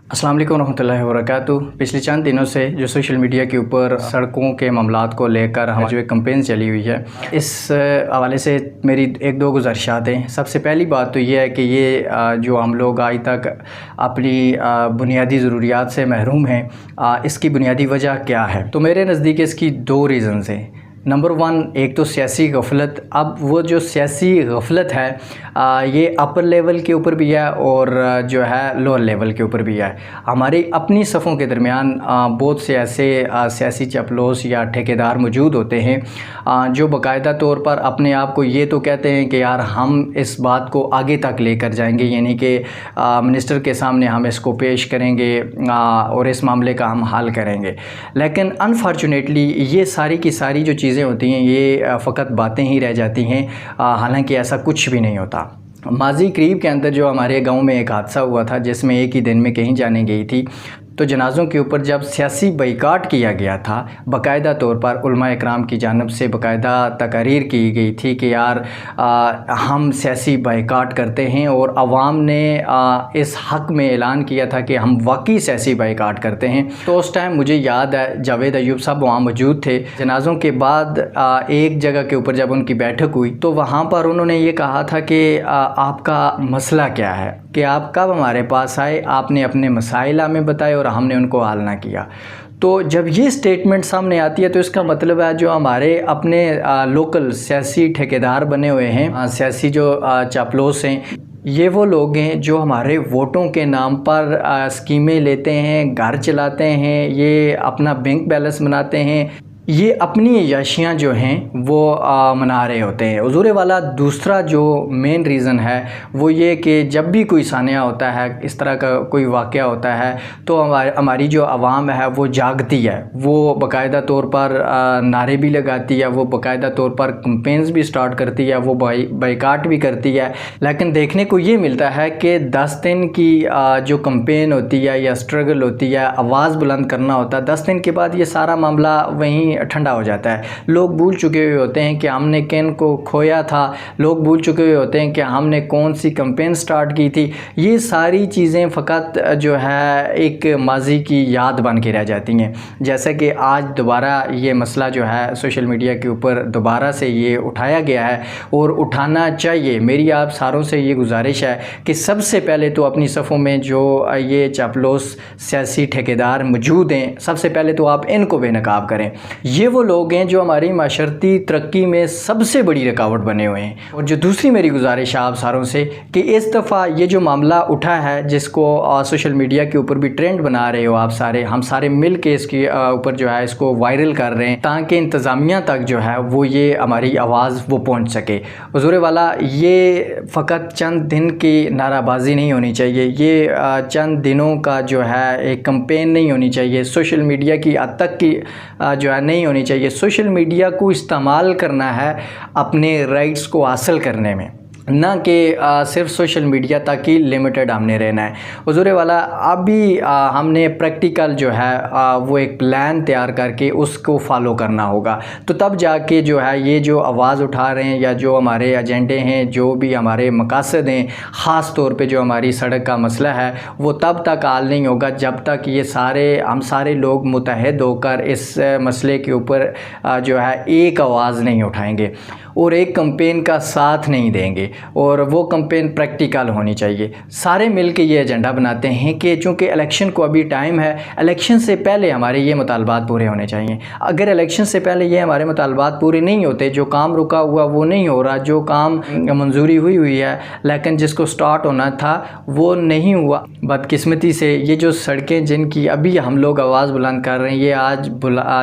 अस्सलाम वालेकुम रहमतुल्लाहि व बरकातुहू। पिछले चंद दिनों से जो सोशल मीडिया के ऊपर सड़कों के मामलात को लेकर हमारी जो एक कैंपेन चली हुई है, इस हवाले से मेरी एक दो गुज़ारिशात हैं। सबसे पहली बात तो ये है कि ये जो हम लोग आज तक अपनी बुनियादी ज़रूरियात से महरूम हैं, इसकी बुनियादी वजह क्या है? तो मेरे नज़दीक इसकी दो रीज़न्स हैं। नंबर वन, एक तो सियासी गफलत। अब वो जो सियासी गफलत है ये अपर लेवल के ऊपर भी है और जो है लोअर लेवल के ऊपर भी है। हमारी अपनी सफ़ों के दरमियान बहुत से ऐसे सियासी चपलोस या ठेकेदार मौजूद होते हैं जो बाकायदा तौर पर अपने आप को ये तो कहते हैं कि यार हम इस बात को आगे तक लेकर जाएंगे, यानी कि मिनिस्टर के सामने हम इसको पेश करेंगे और इस मामले का हम हल करेंगे। लेकिन अनफॉर्चुनेटली ये सारी की सारी जो चीज़ें होती हैं ये फ़कत बातें ही रह जाती हैं, हालांकि ऐसा कुछ भी नहीं होता। माजी करीब के अंदर जो हमारे गांव में एक हादसा हुआ था जिसमें एक ही दिन में कहीं जाने गई थी, तो जनाज़ों के ऊपर जब सियासी बाइकाट किया गया था, बाकायदा तौर पर उलमा इकराम की जानिब से बाकायदा तकारीर की गई थी कि यार हम सियासी बाइकाट करते हैं, और आवाम ने इस हक़ में ऐलान किया था कि हम वाकई सियासी बाइकाट करते हैं। तो उस टाइम मुझे याद है जावेद अयूब साहब वहाँ मौजूद थे। जनाज़ों के बाद एक जगह के ऊपर जब उनकी बैठक हुई तो वहाँ पर उन्होंने ये कहा था कि आपका मसला क्या है, कि आप कब हमारे पास आए, आपने अपने मसाइल हमें बताए और हमने उनको हल ना किया। तो जब ये स्टेटमेंट सामने आती है तो इसका मतलब है जो हमारे अपने लोकल सियासी ठेकेदार बने हुए हैं, सियासी जो चापलूस हैं, ये वो लोग हैं जो हमारे वोटों के नाम पर स्कीमें लेते हैं, घर चलाते हैं, ये अपना बैंक बैलेंस बनाते हैं, ये अपनी याशियाँ जो हैं वो मना रहे होते हैं। हुज़ूर वाला दूसरा जो मेन रीज़न है वो ये कि जब भी कोई सानिया होता है, इस तरह का कोई वाक़या होता है, तो हमारी जो आवाम है वो जागती है, वो बाकायदा तौर पर नारे भी लगाती है, वो बाकायदा तौर पर कैंपेन्स भी स्टार्ट करती है, वो बाइकाट भी करती है। लेकिन देखने को ये मिलता है कि 10 दिन की जो कैंपेन होती है या स्ट्रगल होती है, आवाज़ बुलंद करना होता है, 10 दिन के बाद ये सारा मामला वहीं ठंडा हो जाता है। लोग भूल चुके हुए होते हैं कि हमने किन को खोया था, लोग भूल चुके हुए होते हैं कि हमने कौन सी कैंपेन स्टार्ट की थी। ये सारी चीज़ें फ़कत जो है एक माजी की याद बन के रह जाती हैं। जैसे कि आज दोबारा ये मसला जो है सोशल मीडिया के ऊपर दोबारा से ये उठाया गया है और उठाना चाहिए। मेरी आप सारों से ये गुजारिश है कि सबसे पहले तो अपनी सफ़ों में जो ये चापलूस सियासी ठेकेदार मौजूद हैं, सबसे पहले तो आप इनको बेनकाब करें। ये वो लोग हैं जो हमारी माशरती तरक्की में सबसे बड़ी रुकावट बने हुए हैं। और जो दूसरी मेरी गुजारिश है आप सारों से कि इस दफ़ा ये जो मामला उठा है, जिसको सोशल मीडिया के ऊपर भी ट्रेंड बना रहे हो आप सारे, हम सारे मिल के इसके ऊपर जो है इसको वायरल कर रहे हैं ताकि इंतज़ामिया तक जो है वो ये हमारी आवाज़ वो पहुँच सके। हुज़ूर वाला ये फ़कत चंद दिन की नाराबाजी नहीं होनी चाहिए, ये चंद दिनों का जो है एक कैंपेन नहीं होनी चाहिए, सोशल मीडिया की हद तक की जो है नहीं होनी चाहिए। सोशल मीडिया को इस्तेमाल करना है अपने राइट्स को हासिल करने में, ना कि सिर्फ सोशल मीडिया तक ही लिमिटेड हमने रहना है। हुज़ूर वाला अभी हमने प्रैक्टिकल जो है वो एक प्लान तैयार करके उसको फॉलो करना होगा, तो तब जाके जो है ये जो आवाज़ उठा रहे हैं या जो हमारे एजेंडे हैं, जो भी हमारे मकासद हैं, ख़ास तौर पे जो हमारी सड़क का मसला है, वो तब तक हल नहीं होगा जब तक ये हम सारे लोग मुतहद होकर इस मसले के ऊपर जो है एक आवाज़ नहीं उठाएंगे और एक कैंपेन का साथ नहीं देंगे। और वो कैंपेन प्रैक्टिकल होनी चाहिए। सारे मिल के ये एजेंडा बनाते हैं कि चूँकि इलेक्शन को अभी टाइम है, इलेक्शन से पहले हमारे ये मुतालबात पूरे होने चाहिए। अगर इलेक्शन से पहले ये हमारे मुतालबात पूरे नहीं होते, जो काम रुका हुआ वो नहीं हो रहा, जो काम मंजूरी हुई है लेकिन जिसको स्टार्ट होना था वो नहीं हुआ, बदकिस्मती से ये जो सड़कें जिनकी अभी हम लोग आवाज़ बुलंद कर रहे हैं ये आज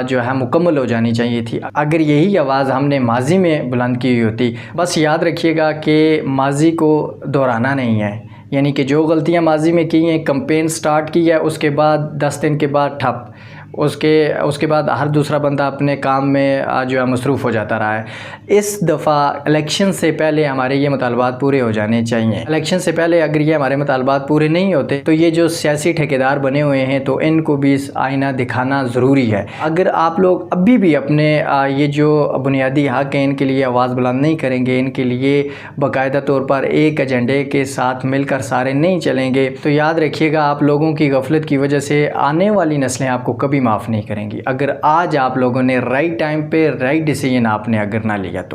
जो है मुकम्मल हो जानी चाहिए थी। अगर यही आवाज़ हमने माजी में बुलंद की हुई होती। बस याद रखिएगा कि माजी को दोहराना नहीं है, यानी कि जो गलतियां माजी में की हैं, कैंपेन स्टार्ट की है, उसके बाद 10 दिन के बाद ठप, उसके बाद हर दूसरा बंदा अपने काम में जो है मसरूफ़ हो जाता रहा है। इस दफ़ा इलेक्शन से पहले हमारे ये मुतालबात पूरे हो जाने चाहिए। इलेक्शन से पहले अगर ये हमारे मुतालबात पूरे नहीं होते तो ये जो सियासी ठेकेदार बने हुए हैं तो इनको भी आईना दिखाना ज़रूरी है। अगर आप लोग अभी भी अपने ये जो बुनियादी हक़ हैं इनके लिए आवाज़ बुलंद नहीं करेंगे, इनके लिए बाकायदा तौर पर एक एजेंडे के साथ मिलकर सारे नहीं चलेंगे, तो याद रखिएगा आप लोगों की गफलत की वजह से आने वाली नस्लें आपको कभी माफ़ नहीं करेंगी। अगर आज आप लोगों ने राइट टाइम पे राइट डिसीजन आपने अगर ना लिया तो